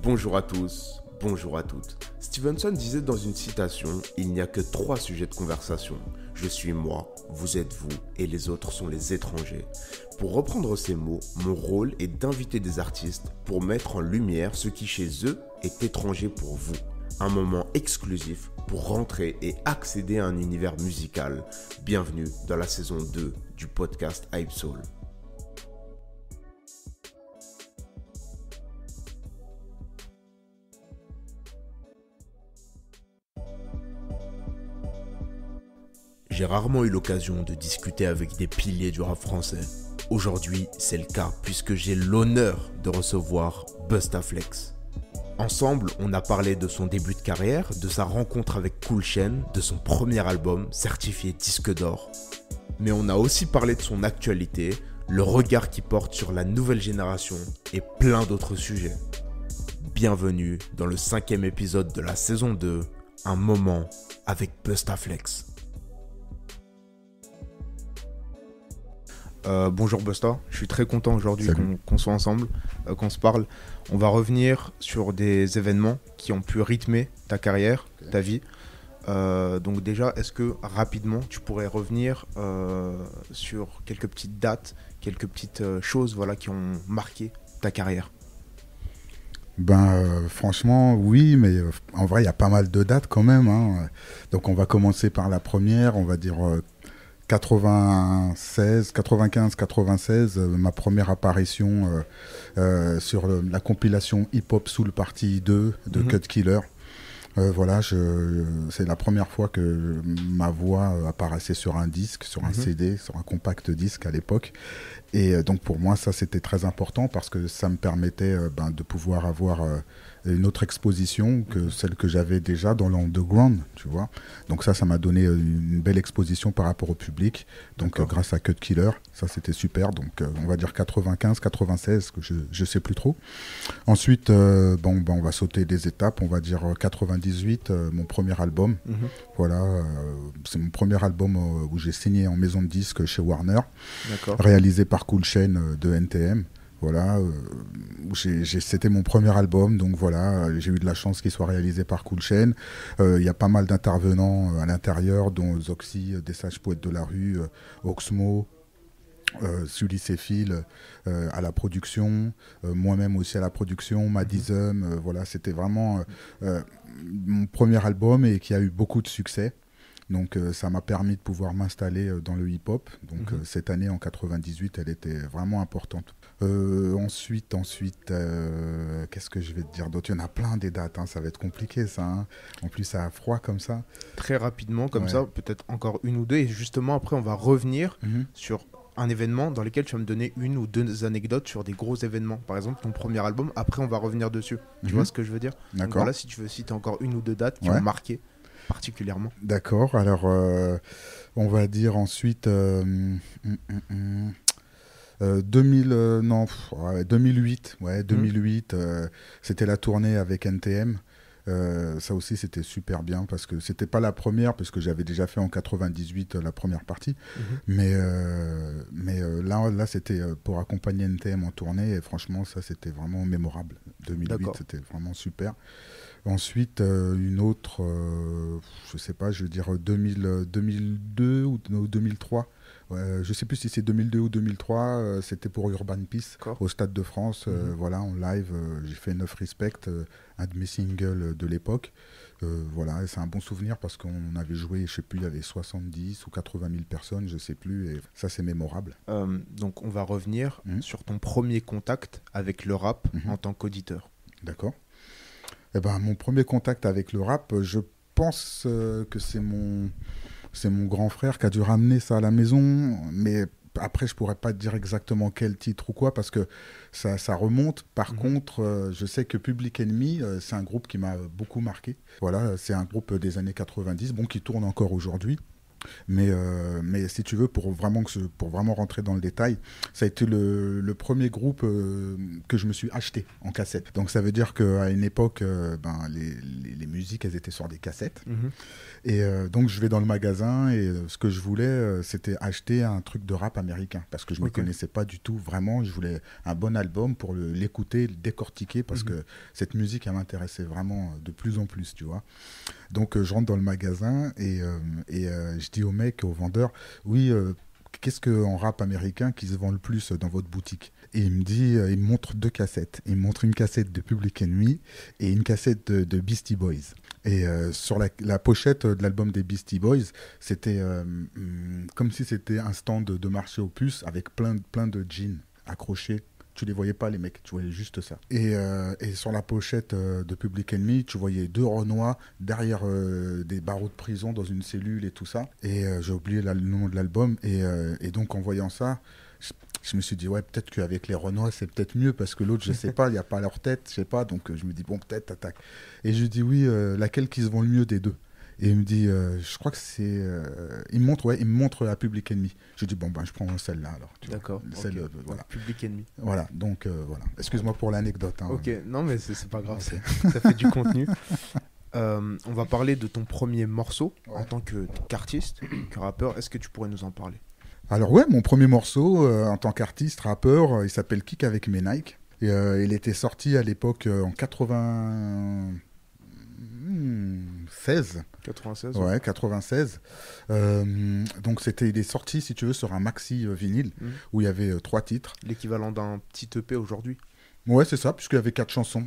Bonjour à tous, bonjour à toutes. Stevenson disait dans une citation, il n'y a que 3 sujets de conversation. Je suis moi, vous êtes vous, et les autres sont les étrangers. Pour reprendre ces mots, mon rôle est d'inviter des artistes pour mettre en lumière ce qui chez eux est étranger pour vous. Un moment exclusif pour rentrer et accéder à un univers musical. Bienvenue dans la saison 2 du podcast Hype Soul. J'ai rarement eu l'occasion de discuter avec des piliers du rap français. Aujourd'hui, c'est le cas puisque j'ai l'honneur de recevoir Busta Flex. Ensemble, on a parlé de son début de carrière, de sa rencontre avec Cool Chain, de son premier album certifié disque d'or. Mais on a aussi parlé de son actualité, le regard qu'il porte sur la nouvelle génération et plein d'autres sujets. Bienvenue dans le 5e épisode de la saison 2, un moment avec Busta Flex. Bonjour Busta, je suis très content aujourd'hui qu'on soit ensemble, qu'on se parle. On va revenir sur des événements qui ont pu rythmer ta carrière, ta vie. Donc déjà, est-ce que rapidement tu pourrais revenir sur quelques petites dates, quelques petites choses qui ont marqué ta carrière? Franchement, oui, mais en vrai, il y a pas mal de dates quand même, hein. Donc on va commencer par la première, on va dire 95-96, ma première apparition sur la compilation Hip Hop Soul Partie 2 de Cut Killer. C'est la première fois que ma voix apparaissait sur un disque, sur un CD, sur un compact disque à l'époque. Et donc pour moi, ça c'était très important parce que ça me permettait de pouvoir avoir une autre exposition que celle que j'avais déjà dans l'underground, tu vois. Donc ça m'a donné une belle exposition par rapport au public. Donc grâce à Cut Killer, ça c'était super. Donc on va dire 95, 96, que je sais plus trop. Ensuite, on va sauter des étapes. On va dire 98, mon premier album. C'est mon premier album où j'ai signé en maison de disques chez Warner, réalisé par Cool Chain de NTM. C'était mon premier album, donc j'ai eu de la chance qu'il soit réalisé par Cool Chain. Il y a pas mal d'intervenants à l'intérieur, dont Zoxy, des Sages Poètes de la Rue, Oxmo, Sully Céphile à la production, moi-même aussi à la production, Madizum. C'était vraiment mon premier album et qui a eu beaucoup de succès. Donc ça m'a permis de pouvoir m'installer dans le hip-hop. Donc cette année, en 98, elle était vraiment importante. Ensuite, qu'est-ce que je vais te dire d'autre? Il y en a plein des dates, hein, ça va être compliqué ça. Hein. En plus, ça a froid comme ça. Très rapidement, comme ça, peut-être encore une ou deux. Et justement, après, on va revenir sur un événement dans lequel tu vas me donner une ou deux anecdotes sur des gros événements. Par exemple, ton premier album, après, on va revenir dessus. Tu vois ce que je veux dire? D'accord. Donc voilà, si tu veux citer encore une ou deux dates qui ont marqué particulièrement. D'accord, alors on va dire ensuite 2008, 2008 c'était la tournée avec NTM. Ça aussi c'était super bien parce que c'était pas la première, parce que j'avais déjà fait en 98 la première partie, mais là c'était pour accompagner NTM en tournée, et franchement ça c'était vraiment mémorable. 2008 c'était vraiment super. Ensuite, une autre, je sais pas, je veux dire 2002 ou 2003. Je sais plus si c'est 2002 ou 2003. C'était pour Urban Peace au Stade de France. En live, j'ai fait 9 Respect, un de mes singles de l'époque. Et c'est un bon souvenir parce qu'on avait joué, je sais plus, il y avait 70 ou 80 000 personnes, je sais plus. Et ça, c'est mémorable. Donc, on va revenir sur ton premier contact avec le rap en tant qu'auditeur. D'accord. Mon premier contact avec le rap, je pense que c'est mon grand frère qui a dû ramener ça à la maison, mais après je pourrais pas te dire exactement quel titre ou quoi parce que ça remonte. Par contre, je sais que Public Enemy, c'est un groupe qui m'a beaucoup marqué. C'est un groupe des années 90, qui tourne encore aujourd'hui. Mais si tu veux, pour vraiment rentrer dans le détail, ça a été le premier groupe que je me suis acheté en cassette. Donc ça veut dire qu'à une époque, les musiques, elles étaient sur des cassettes. Et donc je vais dans le magasin et ce que je voulais, c'était acheter un truc de rap américain. Parce que je ne me connaissais pas du tout vraiment. Je voulais un bon album pour l'écouter, le décortiquer. Parce que cette musique, elle m'intéressait vraiment de plus en plus, tu vois. Donc je rentre dans le magasin et je dis au mec, au vendeur, oui, qu'est-ce qu'en rap américain qui se vend le plus dans votre boutique? Et il me dit, il me montre 2 cassettes. Il me montre une cassette de Public Enemy et une cassette de Beastie Boys. Et sur la pochette de l'album des Beastie Boys, c'était comme si c'était un stand de marché aux puces avec plein de jeans accrochés. Tu les voyais pas, les mecs, tu voyais juste ça. Et sur la pochette de Public Enemy, tu voyais 2 Renois derrière des barreaux de prison dans une cellule et tout ça. Et j'ai oublié le nom de l'album. Et donc, en voyant ça, je me suis dit, ouais, peut-être qu'avec les Renois, c'est peut-être mieux parce que l'autre, je sais pas, il n'y a pas leur tête, je sais pas. Donc, je me dis, bon, peut-être, attaque. Et je lui dis, oui, laquelle qui se vend le mieux des deux? Et il me dit, je crois que c'est... il me montre la Public Enemy. Je dis, bon, ben, je prends celle-là alors. D'accord. Celle, voilà. Public Enemy. Voilà, donc voilà. Excuse-moi pour l'anecdote. Hein. Ok, non, mais c'est pas grave, Okay. ça fait du contenu. On va parler de ton premier morceau en tant qu'artiste, que rappeur. Est-ce que tu pourrais nous en parler? Alors ouais, mon premier morceau en tant qu'artiste, rappeur, il s'appelle Kick avec mes Nike. Et, il était sorti à l'époque en 96. 96. Ouais, 96. Donc il est sorti, si tu veux, sur un maxi vinyle où il y avait 3 titres. L'équivalent d'un petit EP aujourd'hui. Ouais, c'est ça, puisqu'il y avait 4 chansons.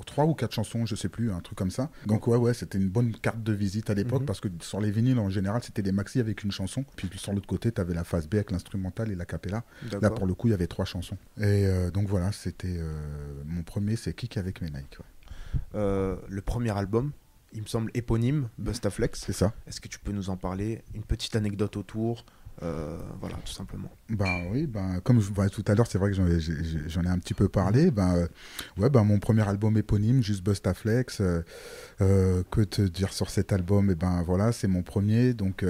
3 ou 4 chansons, je sais plus, un truc comme ça. Donc ouais, c'était une bonne carte de visite à l'époque, parce que sur les vinyles, en général, c'était des maxi avec une chanson. Puis sur l'autre côté, tu avais la phase B avec l'instrumental et la cappella. Là, pour le coup, il y avait 3 chansons. Et donc voilà, c'était mon premier, c'est Kick avec mes Nike. Ouais. Le premier album, il me semble éponyme, Bustaflex. C'est ça. Est-ce que tu peux nous en parler? Une petite anecdote autour? Voilà, tout simplement. Oui, comme tout à l'heure, c'est vrai que j'en ai un petit peu parlé. Mon premier album éponyme, juste Bustaflex. Que te dire sur cet album? Voilà, c'est mon premier. Donc,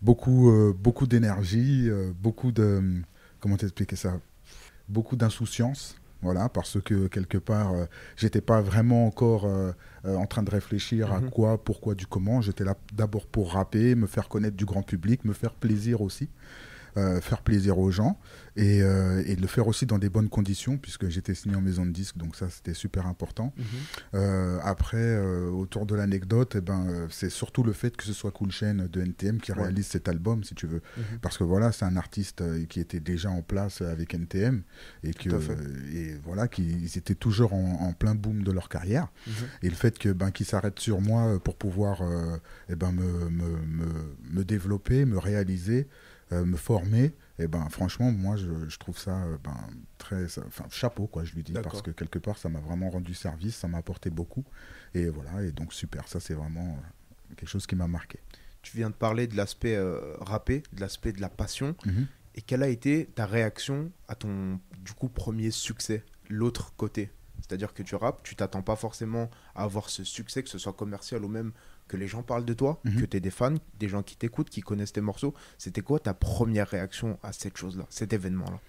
beaucoup d'énergie, beaucoup de... Comment t'expliquer ça? Beaucoup d'insouciance. Voilà, parce que quelque part, j'étais pas vraiment encore en train de réfléchir à quoi, pourquoi, du comment. J'étais là d'abord pour rapper, me faire connaître du grand public, me faire plaisir aussi, faire plaisir aux gens et de le faire aussi dans des bonnes conditions puisque j'étais signé en maison de disque, donc ça c'était super important. Après, autour de l'anecdote, c'est surtout le fait que ce soit Cool Chain de NTM qui réalise cet album, si tu veux, parce que voilà, c'est un artiste qui était déjà en place avec NTM et qu'ils étaient toujours en plein boom de leur carrière. Et le fait qu'ils s'arrêtent sur moi pour pouvoir me développer, me réaliser, me former, franchement, moi, je trouve ça chapeau, quoi, je lui dis, parce que quelque part, ça m'a vraiment rendu service, ça m'a apporté beaucoup. Et voilà, et donc super, ça, c'est vraiment quelque chose qui m'a marqué. Tu viens de parler de l'aspect rappé, de l'aspect de la passion. Et quelle a été ta réaction à ton, du coup, premier succès, l'autre côté? C'est-à-dire que tu rappes, tu t'attends pas forcément à avoir ce succès, que ce soit commercial ou même que les gens parlent de toi, que tu aies des fans, des gens qui t'écoutent, qui connaissent tes morceaux. C'était quoi ta première réaction à cette chose-là, cet événement-là?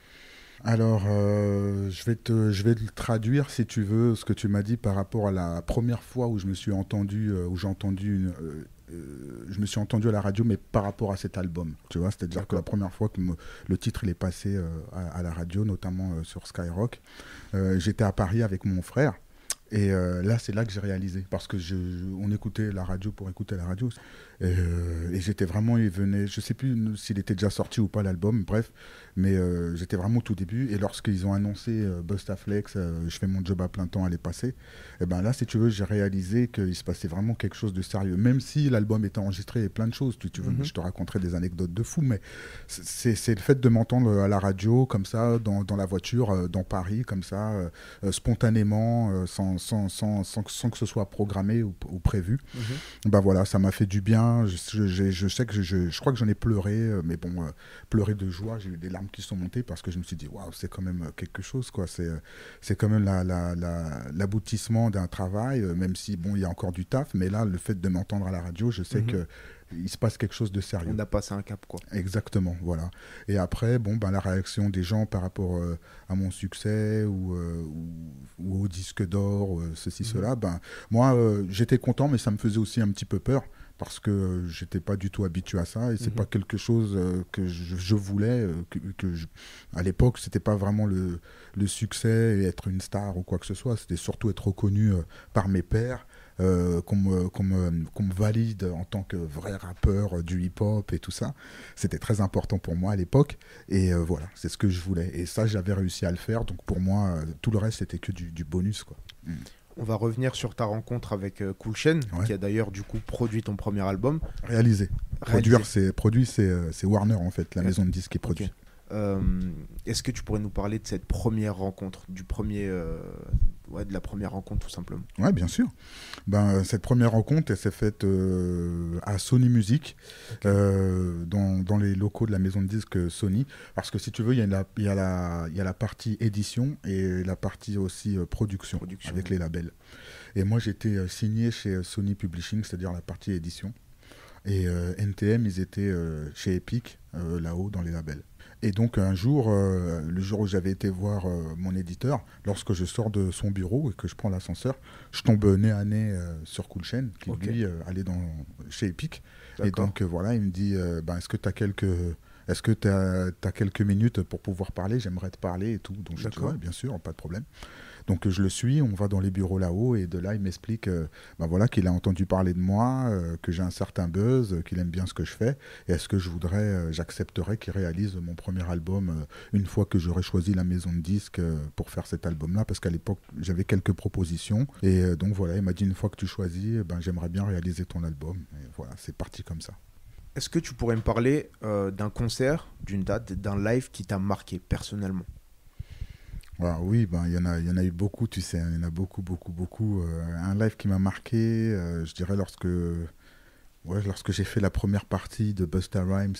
Alors, je vais te traduire, si tu veux, ce que tu m'as dit par rapport à la première fois où je me suis entendu, je me suis entendu à la radio, mais par rapport à cet album, tu vois, c'est-à-dire que la première fois que le titre il est passé à la radio, notamment sur Skyrock, j'étais à Paris avec mon frère. Et là, c'est là que j'ai réalisé, parce que on écoutait la radio pour écouter la radio. Et j'étais vraiment, je sais plus s'il était déjà sorti ou pas l'album, bref, mais j'étais vraiment au tout début. Et lorsqu'ils ont annoncé Bustaflex, je fais mon job à plein temps, elle est passée. Et là, si tu veux, j'ai réalisé qu'il se passait vraiment quelque chose de sérieux. Même si l'album était enregistré et plein de choses, tu veux, je te raconterai des anecdotes de fou, mais c'est le fait de m'entendre à la radio, comme ça, dans la voiture, dans Paris, comme ça, spontanément, sans que ce soit programmé ou prévu. Voilà, ça m'a fait du bien. bien. Je sais que je crois que j'en ai pleuré, mais bon, pleuré de joie. J'ai eu des larmes qui sont montées parce que je me suis dit, waouh, c'est quand même quelque chose, quoi. C'est quand même l'aboutissement d'un travail, même si, bon, il y a encore du taf, mais là, le fait de m'entendre à la radio, je sais que il se passe quelque chose de sérieux. On a passé un cap, quoi. Exactement, voilà. Et après, bon, ben, la réaction des gens par rapport à mon succès ou au disque d'or, ceci, cela, ben, moi, j'étais content, mais ça me faisait aussi un petit peu peur parce que j'étais pas du tout habitué à ça et c'est pas quelque chose que je voulais. À l'époque, c'était pas vraiment le succès et être une star ou quoi que ce soit. C'était surtout être reconnu par mes pairs. Qu'on me valide en tant que vrai rappeur du hip-hop et tout ça. C'était très important pour moi à l'époque. Et voilà, c'est ce que je voulais. Et ça, j'avais réussi à le faire. Donc pour moi, tout le reste, c'était que du bonus, quoi. On va revenir sur ta rencontre avec Cool Chain, qui a d'ailleurs du coup produit ton premier album. Réalisé. Produit, c'est Warner en fait, la maison de disques qui produit. Est-ce que tu pourrais nous parler de cette première rencontre, de la première rencontre tout simplement? Ouais, bien sûr. Ben, cette première rencontre, elle s'est faite à Sony Music, dans les locaux de la maison de disques Sony. Parce que si tu veux, il y a la partie édition et la partie aussi production avec les labels. Et moi, j'étais signé chez Sony Publishing, c'est-à-dire la partie édition. Et NTM, ils étaient chez Epic, là-haut, dans les labels. Et donc un jour, le jour où j'avais été voir mon éditeur, lorsque je sors de son bureau et que je prends l'ascenseur, je tombe nez à nez sur Cool Chain, qui lui allait chez Epic. Et donc voilà, il me dit est-ce que tu as quelques minutes pour pouvoir parler? J'aimerais te parler et tout. Donc je dis ouais, bien sûr, pas de problème. Donc je le suis, on va dans les bureaux là-haut et de là il m'explique qu'il a entendu parler de moi, que j'ai un certain buzz, qu'il aime bien ce que je fais et est-ce que j'accepterais qu'il réalise mon premier album une fois que j'aurais choisi la maison de disques pour faire cet album-là, parce qu'à l'époque j'avais quelques propositions et donc voilà, il m'a dit une fois que tu choisis, j'aimerais bien réaliser ton album et voilà, c'est parti comme ça. Est-ce que tu pourrais me parler d'un concert, d'une date, d'un live qui t'a marqué personnellement? Oui, il y en a eu beaucoup, tu sais, il y en a beaucoup. Un live qui m'a marqué, je dirais lorsque j'ai fait la première partie de Busta Rhymes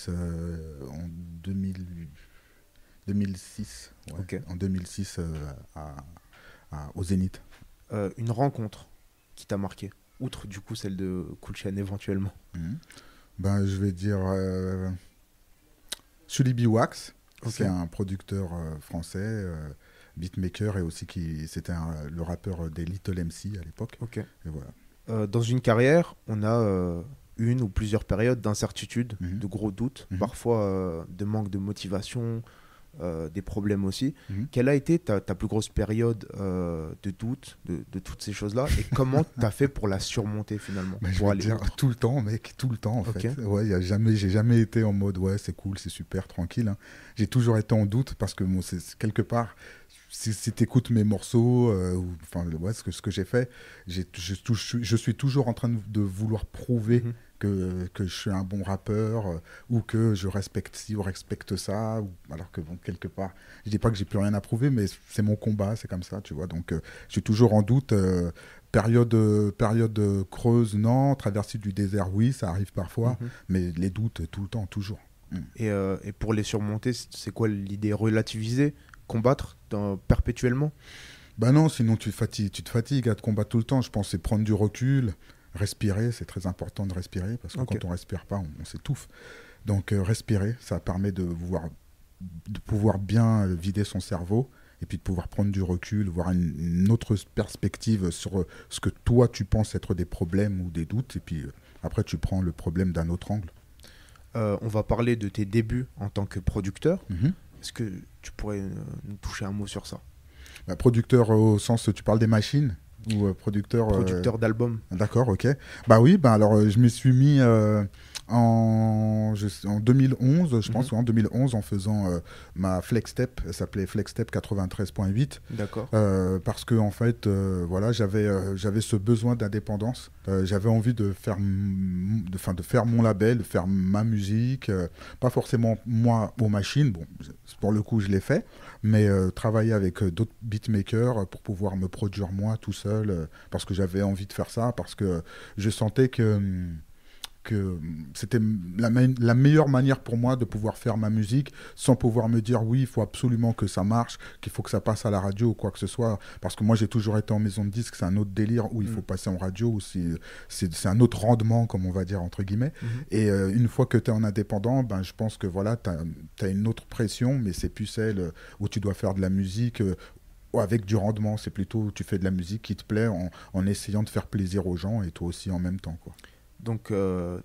en 2006. En 2006 au Zénith. Une rencontre qui t'a marqué, outre du coup celle de Cool Chain éventuellement. Je vais dire Sully B. Wax, c'est un producteur français. Beatmaker et aussi c'était le rappeur des Little MC à l'époque. Et voilà. Dans une carrière, on a une ou plusieurs périodes d'incertitude, de gros doutes, parfois de manque de motivation, des problèmes aussi. Quelle a été ta plus grosse période de doute de toutes ces choses-là et comment tu as fait pour la surmonter finalement? Je vais dire tout le temps, mec, tout le temps en fait. Ouais, j'ai jamais été en mode ouais, c'est cool, c'est super, tranquille. Hein. J'ai toujours été en doute parce que c'est quelque part, si tu écoutes mes morceaux, ce que j'ai fait, je suis toujours en train de vouloir prouver que je suis un bon rappeur ou que je respecte ci ou respecte ça, alors que bon, quelque part, je dis pas que j'ai plus rien à prouver, mais c'est mon combat, c'est comme ça, tu vois. Donc, je suis toujours en doute. Période creuse, non. Traversée du désert, oui, ça arrive parfois, mais les doutes, tout le temps, toujours. Et pour les surmonter, c'est quoi l'idée? Relativiser, combattre perpétuellement? Non, sinon tu te fatigues à te combattre tout le temps. Je pense que c'est prendre du recul, respirer, c'est très important de respirer, parce que quand on respire pas, on s'étouffe. Donc respirer, ça permet de pouvoir bien vider son cerveau, et puis de pouvoir prendre du recul, voir une autre perspective sur ce que toi tu penses être des problèmes ou des doutes, et puis après tu prends le problème d'un autre angle. On va parler de tes débuts en tant que producteur. Est-ce que tu pourrais nous toucher un mot sur ça? Producteur au sens, tu parles des machines ou producteur d'albums? D'accord, ok. Oui, alors je m'y suis mis en 2011, je pense, en 2011, en faisant ma FlexStep, elle s'appelait FlexStep 93.8. D'accord. Parce que en fait, j'avais ce besoin d'indépendance. J'avais envie de faire mon label, de faire ma musique, pas forcément moi aux machines. Bon, pour le coup, je l'ai fait, mais travailler avec d'autres beatmakers pour pouvoir me produire moi tout seul, parce que j'avais envie de faire ça, parce que je sentais que que c'était la meilleure manière pour moi de pouvoir faire ma musique sans pouvoir me dire oui, il faut absolument que ça marche, qu'il faut que ça passe à la radio ou quoi que ce soit. Parce que moi, j'ai toujours été en maison de disque, c'est un autre délire où il faut passer en radio, où c'est un autre rendement, comme on va dire, entre guillemets. Et une fois que tu es en indépendant, ben, je pense que voilà, tu as une autre pression, mais c'est plus celle où tu dois faire de la musique avec du rendement. C'est plutôt tu fais de la musique qui te plaît en essayant de faire plaisir aux gens et toi aussi en même temps, quoi. Donc,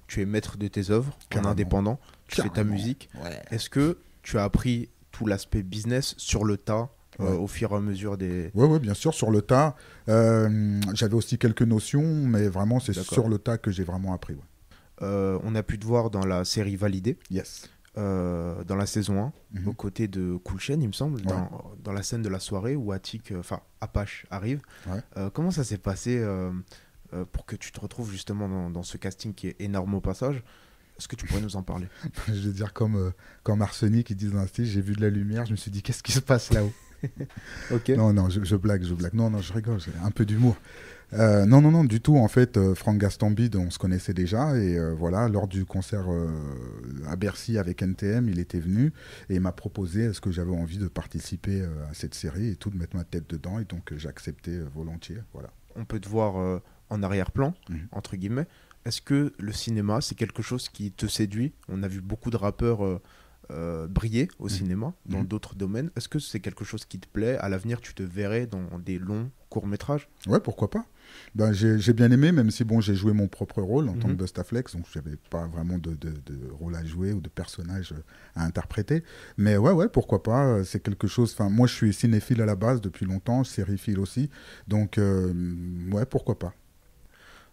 tu es maître de tes œuvres, en indépendant, tu fais ta musique. Ouais. Est-ce que tu as appris tout l'aspect business sur le tas au fur et à mesure des... Oui, bien sûr, sur le tas. J'avais aussi quelques notions, mais vraiment, c'est sur le tas que j'ai vraiment appris. Ouais. On a pu te voir dans la série Validé. Yes. Dans la saison 1, aux côtés de Cool Chain, il me semble, Ouais. dans la scène de la soirée où Apache arrive. Ouais. Comment ça s'est passé pour que tu te retrouves justement dans ce casting qui est énorme au passage? Est-ce que tu pourrais nous en parler? Je vais dire comme Arsenic, qui disent dans un style, j'ai vu de la lumière, je me suis dit, qu'est-ce qui se passe là-haut? Ok. Non, je blague. Non, je rigole, j'ai un peu d'humour. Non, du tout. En fait, Franck Gastambide, on se connaissait déjà. Et voilà, lors du concert à Bercy avec NTM, il était venu et il m'a proposé est-ce que j'avais envie de participer à cette série et tout, de mettre ma tête dedans. Et donc, j'ai accepté volontiers. Voilà. On peut te voir en arrière-plan, entre guillemets. Est-ce que le cinéma, c'est quelque chose qui te séduit? On a vu beaucoup de rappeurs briller au cinéma, dans d'autres domaines. Est-ce que c'est quelque chose qui te plaît? À l'avenir, tu te verrais dans des longs courts-métrages? Ouais, pourquoi pas. Ben, j'ai bien aimé, même si bon, j'ai joué mon propre rôle en tant que Bustaflex, donc je n'avais pas vraiment de rôle à jouer ou de personnage à interpréter. Mais ouais, pourquoi pas. C'est quelque chose... Moi, je suis cinéphile à la base depuis longtemps, sériephile aussi. Donc, ouais, pourquoi pas.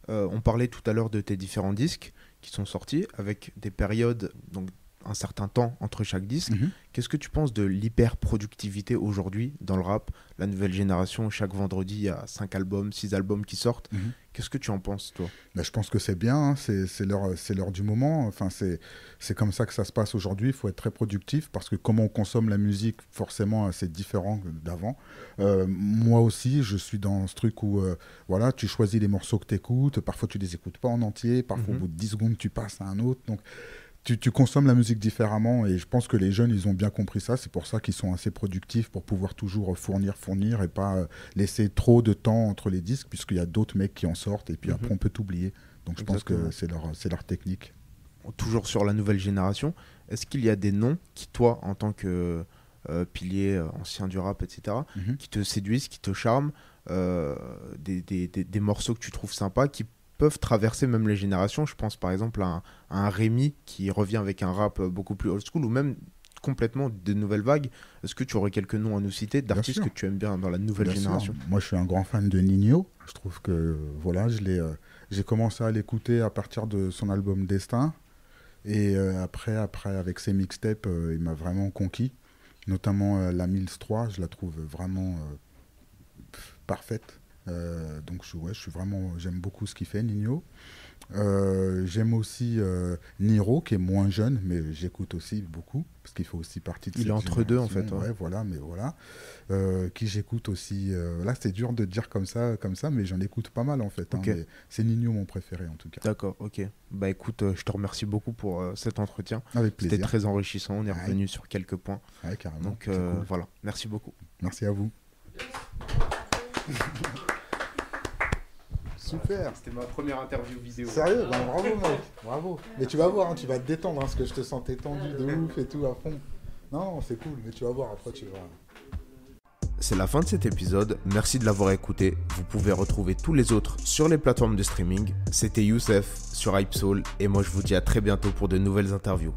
On parlait tout à l'heure de tes différents disques qui sont sortis avec des périodes, donc un certain temps entre chaque disque. Qu'est-ce que tu penses de l'hyper-productivité aujourd'hui dans le rap? La nouvelle génération, chaque vendredi, il y a 5 albums, 6 albums qui sortent. Qu'est-ce que tu en penses, toi? Ben, je pense que c'est bien, hein. C'est l'heure du moment. Enfin, c'est comme ça que ça se passe aujourd'hui. Il faut être très productif parce que comment on consomme la musique, forcément, c'est différent d'avant. Moi aussi, je suis dans ce truc où voilà, tu choisis les morceaux que tu écoutes. Parfois, tu les écoutes pas en entier. Parfois, au bout de 10 secondes, tu passes à un autre. Donc, tu consommes la musique différemment et je pense que les jeunes, ils ont bien compris ça. C'est pour ça qu'ils sont assez productifs pour pouvoir toujours fournir et pas laisser trop de temps entre les disques puisqu'il y a d'autres mecs qui en sortent et puis après on peut t'oublier. Donc je pense que c'est leur technique. Toujours sur la nouvelle génération, est-ce qu'il y a des noms qui, toi, en tant que pilier ancien du rap, etc., qui te séduisent, qui te charment, des morceaux que tu trouves sympas, qui peuvent traverser même les générations? Je pense par exemple à un Rémi qui revient avec un rap beaucoup plus old school ou même complètement de nouvelles vagues. Est-ce que tu aurais quelques noms à nous citer d'artistes que tu aimes bien dans la nouvelle génération? Moi, je suis un grand fan de Ninho. Je trouve que voilà, j'ai commencé à l'écouter à partir de son album Destin et après avec ses mixtapes, il m'a vraiment conquis. Notamment la Mills 3, je la trouve vraiment parfaite. Donc j'aime beaucoup ce qu'il fait, Ninho. J'aime aussi Niro, qui est moins jeune, mais j'écoute aussi beaucoup parce qu'il fait aussi partie de cette génération. Il est entre deux en fait. Ouais, voilà. Qui j'écoute aussi. Là, c'est dur de dire comme ça, mais j'en écoute pas mal en fait. Okay. Mais c'est Ninho mon préféré en tout cas. D'accord, ok. Bah écoute, je te remercie beaucoup pour cet entretien. Avec plaisir. C'était très enrichissant. On est revenu sur quelques points. Ouais, carrément. Donc cool. voilà, merci beaucoup. Merci à vous. Super. C'était ma première interview vidéo. Sérieux? Ben, bravo mec, bravo. Mais tu vas voir, hein, tu vas te détendre, parce que je te sentais tendu de ouf et tout à fond. Non, c'est cool, mais tu vas voir, après tu vas... C'est la fin de cet épisode, merci de l'avoir écouté. Vous pouvez retrouver tous les autres sur les plateformes de streaming. C'était Youssef sur Hypesoul et moi je vous dis à très bientôt pour de nouvelles interviews.